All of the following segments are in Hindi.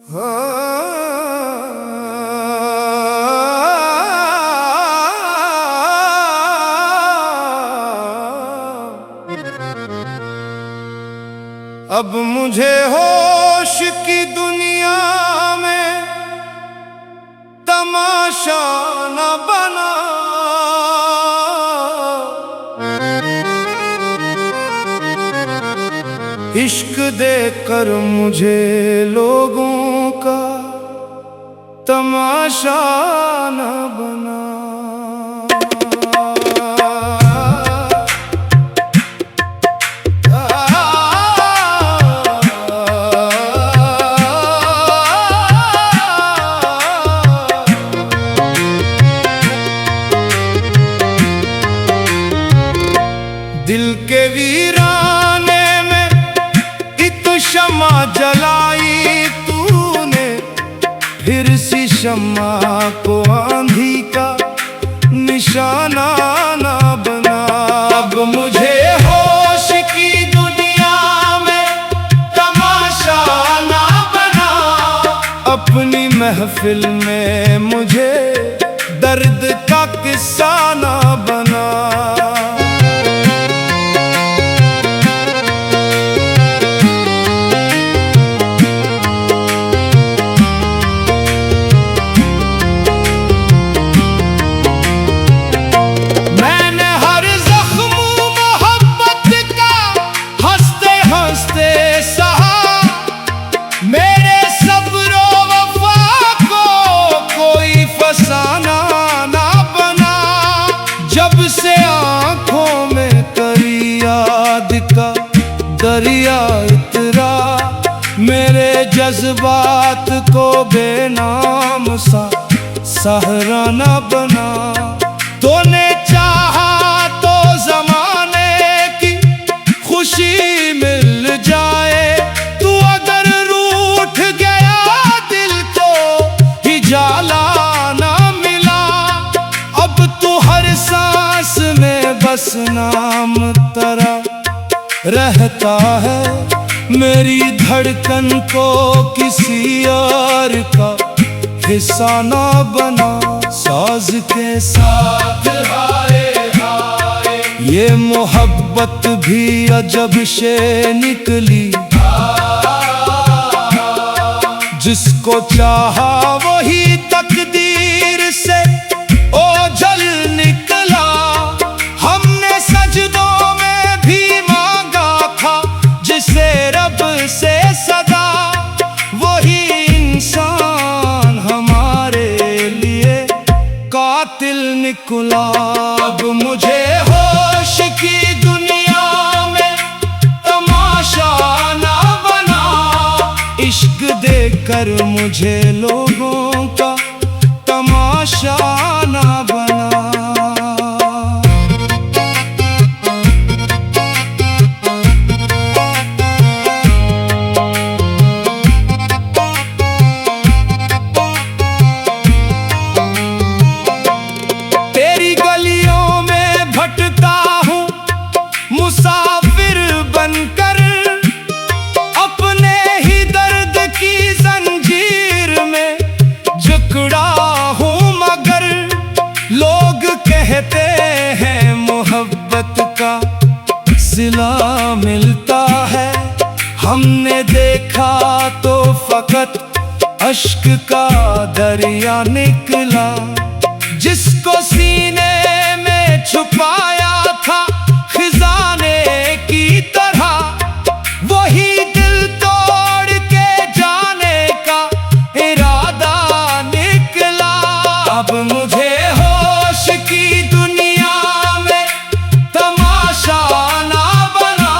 अब मुझे होश की दुनिया में तमाशा न बना। इश्क देकर मुझे लोगों का तमाशा न बना। दिल के वीराने में इत शम्मा जलाई तूने, फिर सी शम्मा को आंधी का निशाना ना बना। अब मुझे होश की दुनिया में तमाशा ना बना। अपनी महफिल में मुझे दर्द का किस्सा ना बना। से आँखों में तेरी याद का दरिया इतरा, मेरे जज्बात को बेनाम सा सहरा न बना। तूने चाहा तो जमाने की खुशी मिल जाए, तू अगर रूठ गया दिल को ही जाला ना मिला। अब तू हर सांस में बस नाम तेरा रहता है, मेरी धड़कन को किसी और का हिस्सा ना बना। साज के साथ हाय हाय ये मोहब्बत भी अजब से निकली, जिसको चाहा वही तकदीर से ओझल निकला। हमने सजदों में भी मांगा था जिसे रब से सदा, वही इंसान हमारे लिए कातिल निकला। अब मुझे होश की दुनिया में तमाशा ना बना। इश्क देकर मुझे लोगों का तमाशा ना बना। तेरी गलियों में भटका हूँ मुसाफिर बनकर, अपने ही दर्द की जंजीर में जकड़ा हूँ। मगर लोग कहते हैं मोहब्बत का सिला मिलता है, हमने देखा तो फकत अश्क का दरिया निकला। जिसको सीने में छुपाया था खजाने की तरह, वही दिल तोड़ के जाने का इरादा निकला। अब मुझे होश की दुनिया में तमाशा ना बना।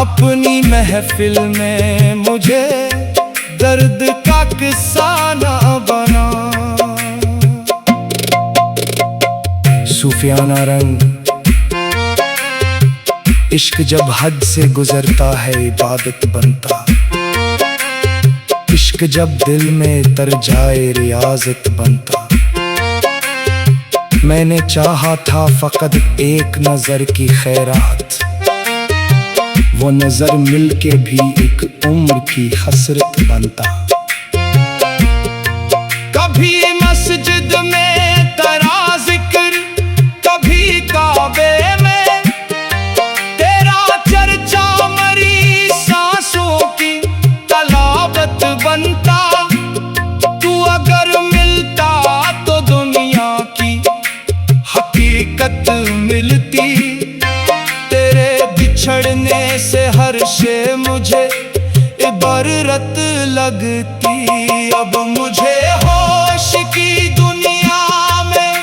अपनी महफिल में मुझे दर्द का किस्सा ना बना। सूफियाना रंग इश्क जब हद से गुजरता है इबादत बनता। इश्क जब दिल में तर जाए रियाजत बनता। मैंने चाहा था फकत एक नजर की खैरात, वो नजर मिल के भी एक उम्र की हसरत बनता। कभी मस्जिद में तेरा जिक्र, कभी काबे में तेरा चर्चा, मरी सांसों की तलावत बनता। तू अगर मिलता तो दुनिया की हकीकत मिलती। तेरे बिछड़ने से हर शे मुझे इबरत लगती। अब मुझे होश की दुनिया में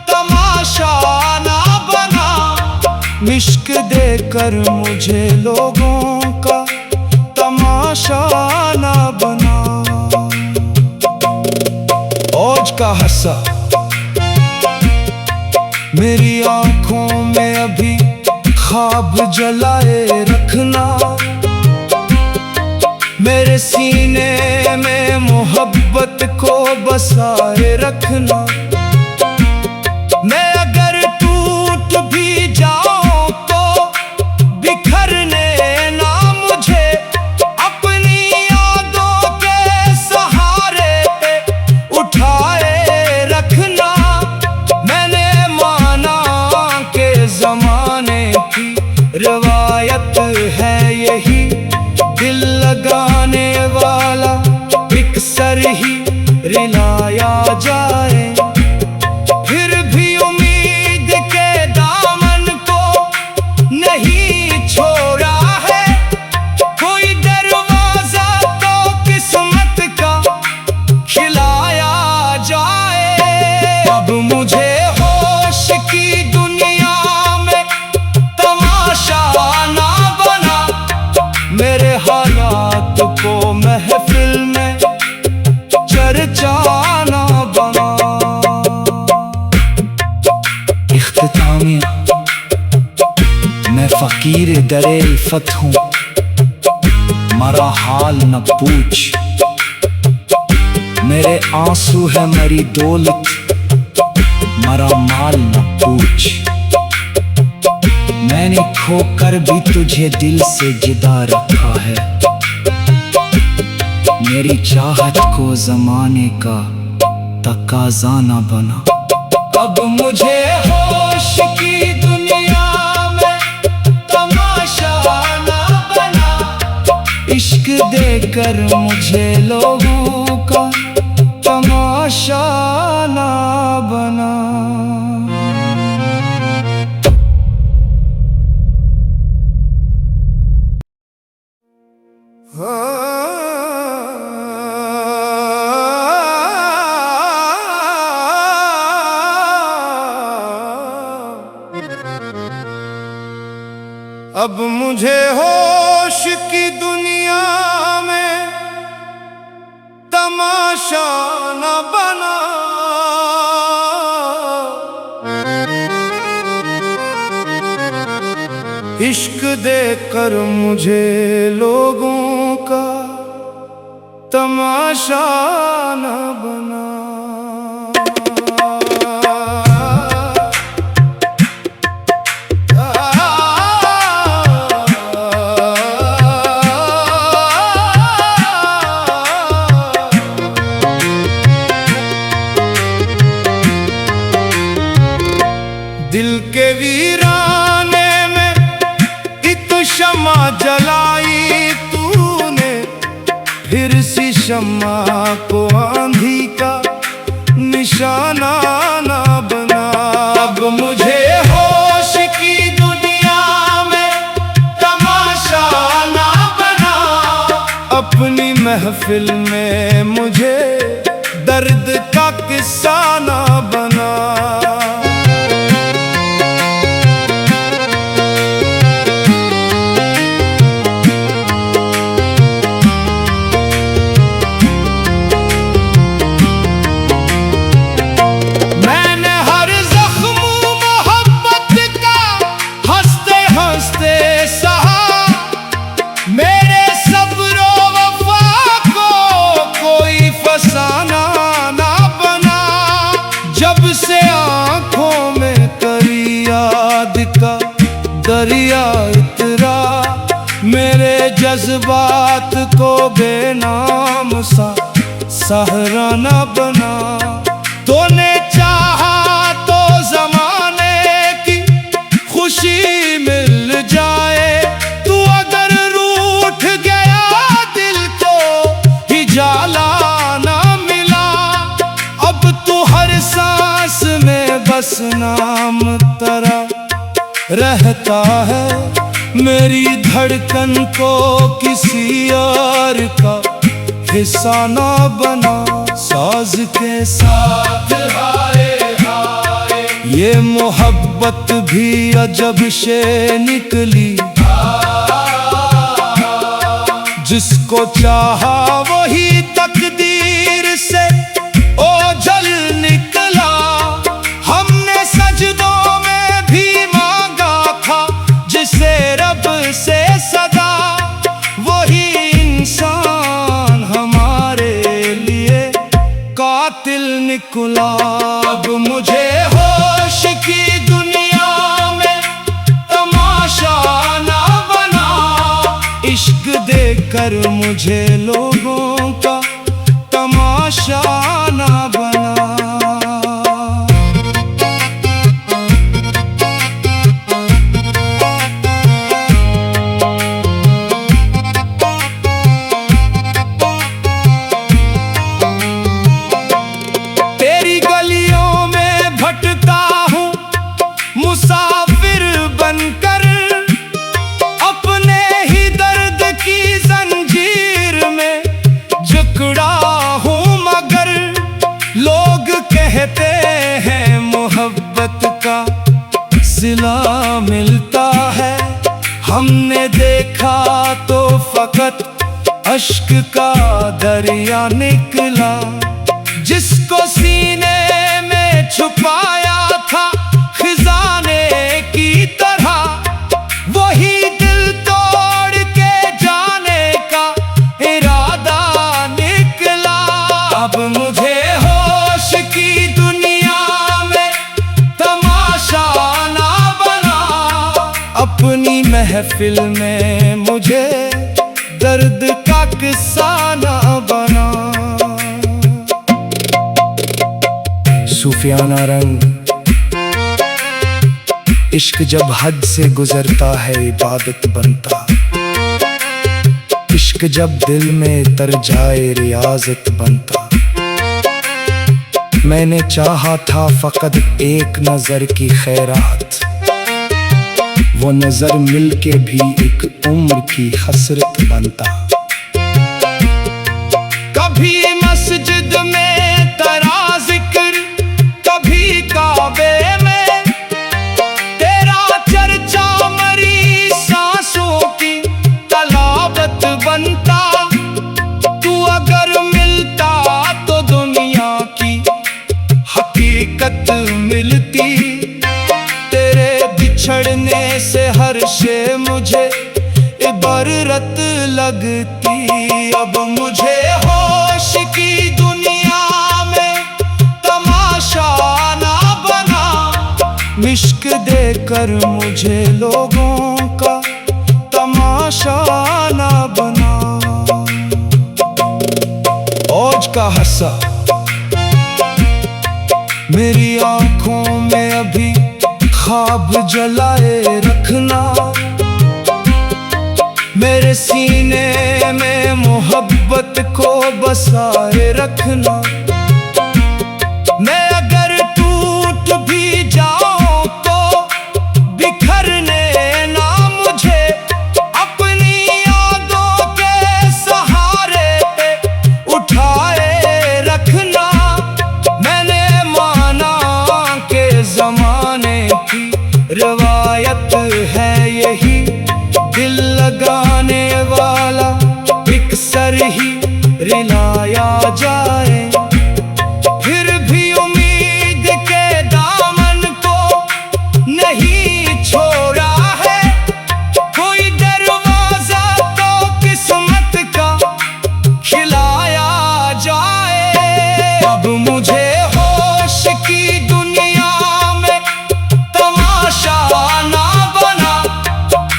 तमाशा ना बना। इश्क देकर मुझे लोगों का तमाशा ना बना। औज का हंसा मेरी आंखों में अभी ख्वाब जलाए रखना। मेरे सीने में मोहब्बत को बसाए रखना। मैं अगर टूट भी जाऊं तो बिखरने ना मुझे अपनी यादों के सहारे पे उठाए रखना। मैंने माना के जमाने की रिवायत है यही, दिल लगाने वाला अक्सर ही रिलाया जाए। फिर भी उम्मीद के दामन को नहीं छोड़ा है। कोई दरवाजा तो किस्मत का खिलाया जाए। अब मुझे होश की दुनिया में तमाशा ना बना। मेरे हालात को महफिल में चर्चा ना बना। इख्तितामिया मैं फकीर दरे इल्फत हूँ, मरा हाल न पूछ। मेरे आंसू है मरी दौलत, मरा माल न पूछ। मैंने खोकर भी तुझे दिल से जुदा रखा है। मेरी चाहत को जमाने का तकाजा न बना। अब मुझे होश की दुनिया में तमाशा न बना। इश्क देकर मुझे लोगों का तमाशा न बना। अब मुझे होश की दुनिया में तमाशा न बना। इश्क देकर मुझे लोगों का तमाशा न बना। दिल के वीराने में एक शम्मा जलाई तूने, फिर सी शम्मा को आंधी का निशाना ना बना। अब मुझे होश की दुनिया में तमाशा ना बना। अपनी महफिल में मुझे दर्द का किस्सा ना बना। दरिया इतरा मेरे जज्बात को बेनाम सा सहारा न बना। तूने चाहा तो जमाने की खुशी मिल जाए, तू अगर रूठ गया दिल को ही जाला न मिला। अब तू हर सांस में बस नाम तेरा रहता है, मेरी धड़कन को किसी और का हिस्सा ना बना। साज के साथ हाय हाय ये मोहब्बत भी अजब से निकली, जिसको चाहा वही तकदीर से ओझल निकला। हमने सजदों में भी मांगा था जिसे रब से सदा, वही इंसान हमारे लिए कातिल निकला। अब मुझे होश की दुनिया में तमाशा ना बना, इश्क देकर मुझे लोगों का तमाशा ना बना। तेरी गलियों में भटका हूँ मुसाफिर बनकर, अपने ही दर्द की जंजीर में जकड़ा हूँ मगर। लोग कहते हैं मोहब्बत का सिला मिलता है, हमने देखा तो फकत अश्क का दरिया निकला। जिसको सीने में छुपाया था खजाने की तरह, वही दिल तोड़ के जाने का इरादा निकला। अब मुझे होश की दुनिया में तमाशा ना बना, अपनी महफिल में मुझे दर्द का किस्सा ना बना। सूफियाना रंग इश्क जब हद से गुजरता है इबादत बनता, इश्क जब दिल में तर जाए रियाजत बनता। मैंने चाहा था फकत एक नजर की खैरात, वो नजर मिलके भी एक उम्र की हसरत बनता। कभी मस्जिद में तेरा जिक्र, कभी काबे में तेरा चर्चा, मरी सांसों की तलावत बनता। तू अगर मिलता तो दुनिया की हकीकत मिलती, तेरे बिछड़ने से हर शे मुझे इबरत लगती। अब मुझे होश की दुनिया में तमाशा ना बना, इश्क देकर मुझे लोगों का तमाशा ना बना। औज का हस्सा मेरी आंखों में अभी ख्वाब जलाए रखना, मेरे सीने में मोहब्बत को बसाए रखना। मैं अगर टूट भी जाऊं तो बिखरने ना मुझे, अपनी यादों के सहारे पे उठाए रखना। मैंने माना के जमाने की रवायत है यही, दिल लगाने वाला इकसर ही रिलाया जाए। फिर भी उम्मीद के दामन को नहीं छोड़ा है, कोई दरवाजा तो किस्मत का खिलाया जाए। अब मुझे होश की दुनिया में तमाशा ना बना,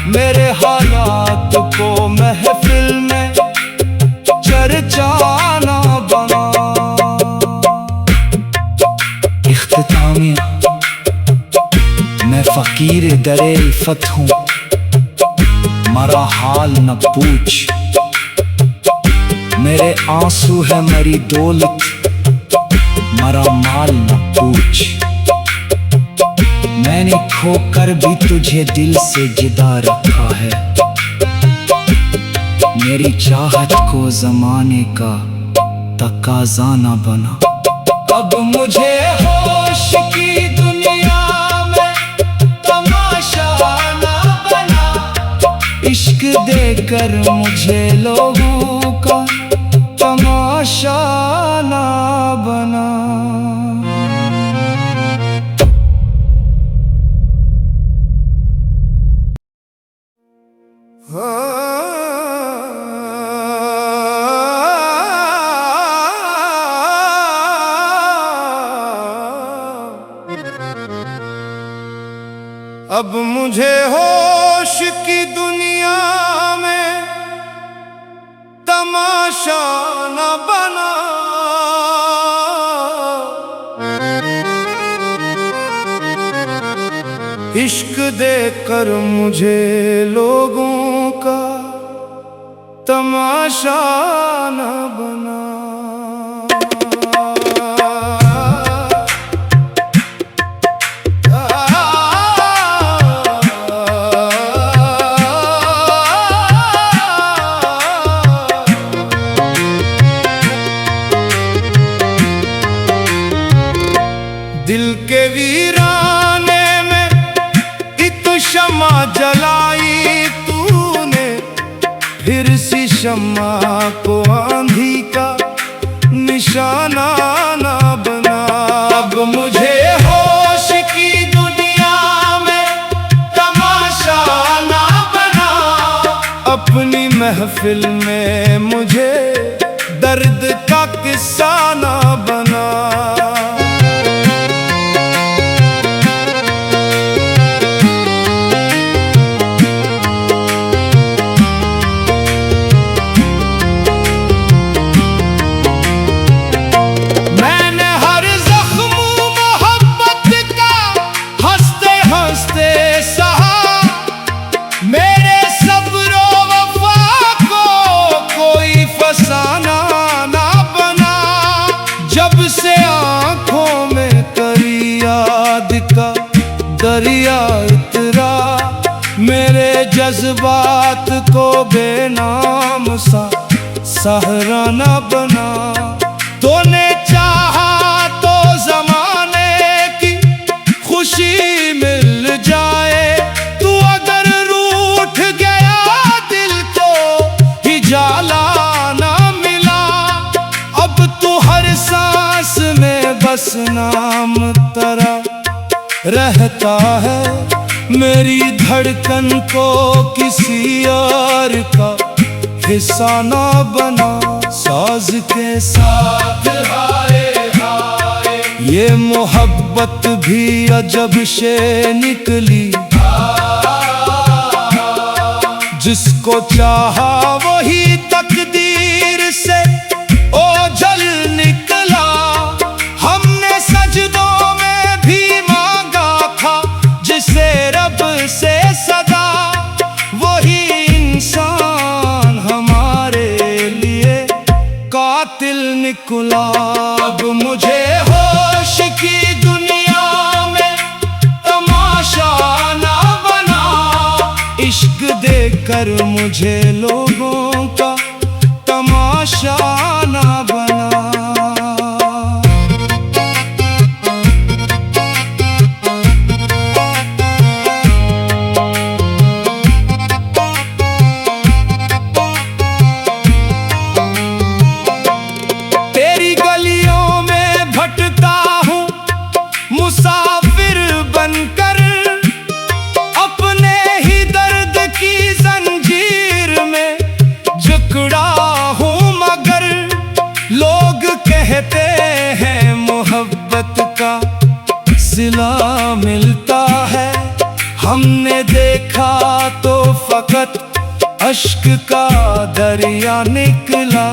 मेरे हालात को महफिल में चर्चा ना बना। फकीर दरे इल्फत हूँ, मरा हाल न पूछ। मेरे आंसू है मरी दौलत, मरा माल न पूछ। मैंने खोकर भी तुझे दिल से जुदा रखा है, मेरी चाहत को जमाने का तकाजा न बना। अब मुझे होश की दुनिया में तमाशा न बना, इश्क देकर मुझे लोगों का तमाशा न बना। अब मुझे होश की दुनिया में तमाशा न बना, इश्क देकर मुझे लोगों का तमाशा न बना। दिल के वीराने में एक शम्मा जलाई तूने, फिर सी शम्मा को आंधी का निशाना ना बना। अब मुझे होश की दुनिया में तमाशा ना बना, अपनी महफिल में मुझे दर्द का किस्सा ना बना। दरिया इतरा मेरे जज्बात को बेनाम सा सहारा न बना। तूने चाहा तो जमाने की खुशी मिल जाए, तू अगर रूठ गया दिल को ही जाला न मिला। अब तू हर सांस में बस नाम तेरा रहता है, मेरी धड़कन को किसी और का हिस्सा ना बना। साज के साथ हाय हाय ये मोहब्बत भी अजब से निकली, जिसको चाहा वही तकदीर से ओझल निकला। हमने सजदों में भी रब से सदा, वही इंसान हमारे लिए कातिल निकला। अब मुझे होश की दुनिया में तमाशा ना बना, इश्क देकर मुझे लोगों का तमाशा ना बना। मुसाफिर बनकर अपने ही दर्द की जंजीर में जकड़ा हूँ, मगर लोग कहते हैं मोहब्बत का सिला मिलता है। हमने देखा तो फकत अश्क का दरिया निकला,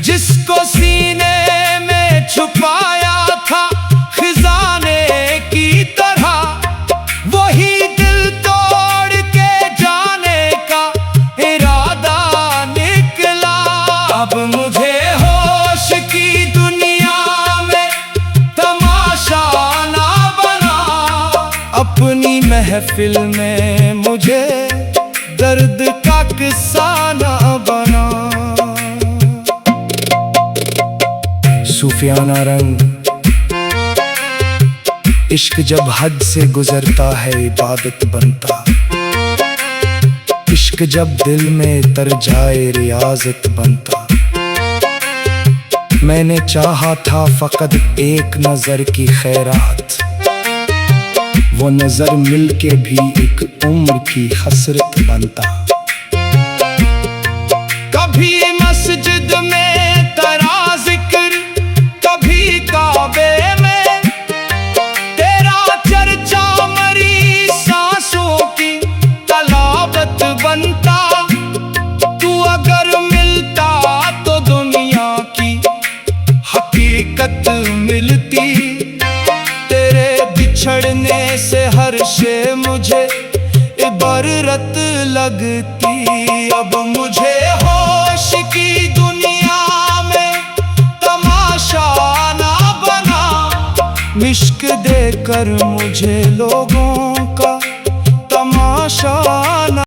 जिसको सीने में छुपाया था खजाने की तरह, वही अब मुझे होश की दुनिया में तमाशा ना बना, अपनी महफिल में मुझे दर्द का किस्सा ना बना। सूफियाना रंग इश्क जब हद से गुजरता है इबादत बनता, इश्क जब दिल में तर जाए रियाजत बनता। मैंने चाहा था फकत एक नजर की खैरात, वो नजर मिलके भी एक उम्र की हसरत बनता। कभी मस्जिद में तेरा जिक्र, कभी काबे में तेरा चर्चा, मरी सांसों की तलावत बनता। तू अगर मिलता तो दुनिया की हकीकत मिलती, तेरे बिछड़ने से हर शे मुझे इबरत लगती। अब मुझे होश की दुनिया में तमाशा ना बना, इश्क देकर मुझे लोगों